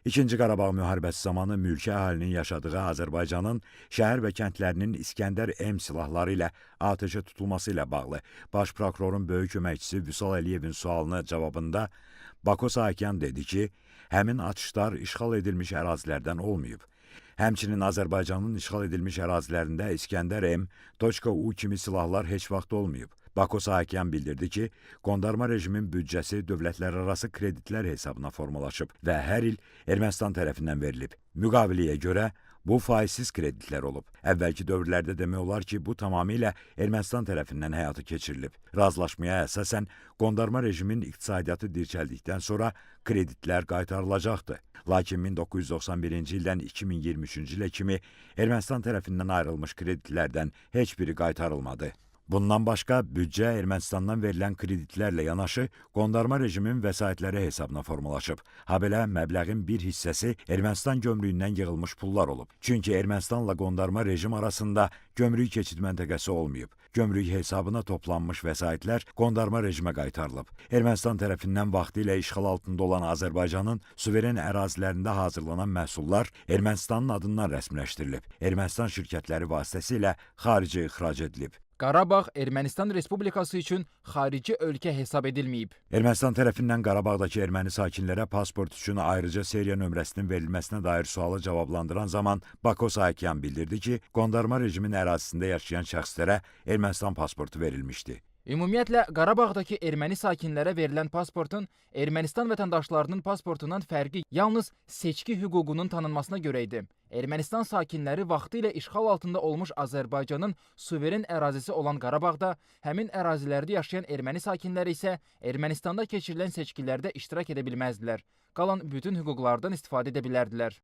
İkinci Qarabağ müharibəsi zamanı mülki əhalinin yaşadığı Azərbaycanın şəhər və kəndlərinin İskəndər M silahları ilə atəşə tutulması ilə bağlı Baş prokurorun böyük köməkçisi Vüsal Əliyevin sualına cavabında Bako Sahakyan dedi ki, həmin atışlar işğal edilmiş ərazilərdən olmayıb. Həmçinin Azərbaycanın işğal edilmiş ərazilərində İskəndər M, .U kimi silahlar heç vaxt olmayıb. Bako Sahakyan bildirdi ki, qondarma rejimin büdcəsi dövlətlərarası kreditlər hesabına formalaşıb və hər il Ermənistan tərəfindən verilib. Müqabiliyə görə, bu faizsiz kreditlər olub. Əvvəlki dövrlərdə demək olar ki, bu tamamilə Ermənistan tərəfindən həyata keçirilib. Razılaşmaya əsasən, qondarma rejimin iqtisadiyyatı dirçəldikdən sonra kreditlər qaytarılacaqdı. Lakin 1991-ci ildən 2023-cü ilə kimi Ermənistan tərəfindən ayrılmış kreditlərdən heç biri qaytarılmadı. Bundan başqa, büdcə Ermənistandan verilən kreditlərlə yanaşı qondarma rejimin vəsaitləri hesabına formalaşıb. Habelə məbləğin bir hissəsi Ermənistan gömrüyündən yığılmış pullar olub. Çünki Ermənistanla qondarma rejim arasında gömrük keçid məntəqəsi olmayıb. Gömrük hesabına toplanmış vəsaitlər qondarma rejimə qaytarılıb. Ermənistan tərəfindən vaxtilə işğal altında olan Azərbaycanın suveren ərazilərində hazırlanan məhsullar Ermənistanın adından rəsmiləşdirilib. Ermənistan şirkətləri vasitəsilə xarici ixrac edilib. Qarabağ Ermənistan Respublikası üçün xarici ölkə hesab edilməyib. Ermənistan tərəfindən Qarabağdakı erməni sakinlərə pasport üçün ayrıca seriya nömrəsinin verilməsinə dair sualı cavablandıran zaman Bako Sahakyan bildirdi ki, qondarma rejimin ərazisində yaşayan şəxslərə Ermənistan pasportu verilmişdi. Ümumiyyətlə, Qarabağdakı erməni sakinlərə verilən pasportun Ermənistan vətəndaşlarının pasportundan fərqi yalnız seçki hüququnun tanınmasına görə idi. Ermənistan sakinləri vaxtilə işğal altında olmuş Azərbaycanın suveren ərazisi olan Qarabağda, həmin ərazilərdə yaşayan erməni sakinləri isə Ermənistanda keçirilən seçkilərdə iştirak edə bilməzdilər. Qalan bütün hüquqlardan istifadə edə bilərdilər.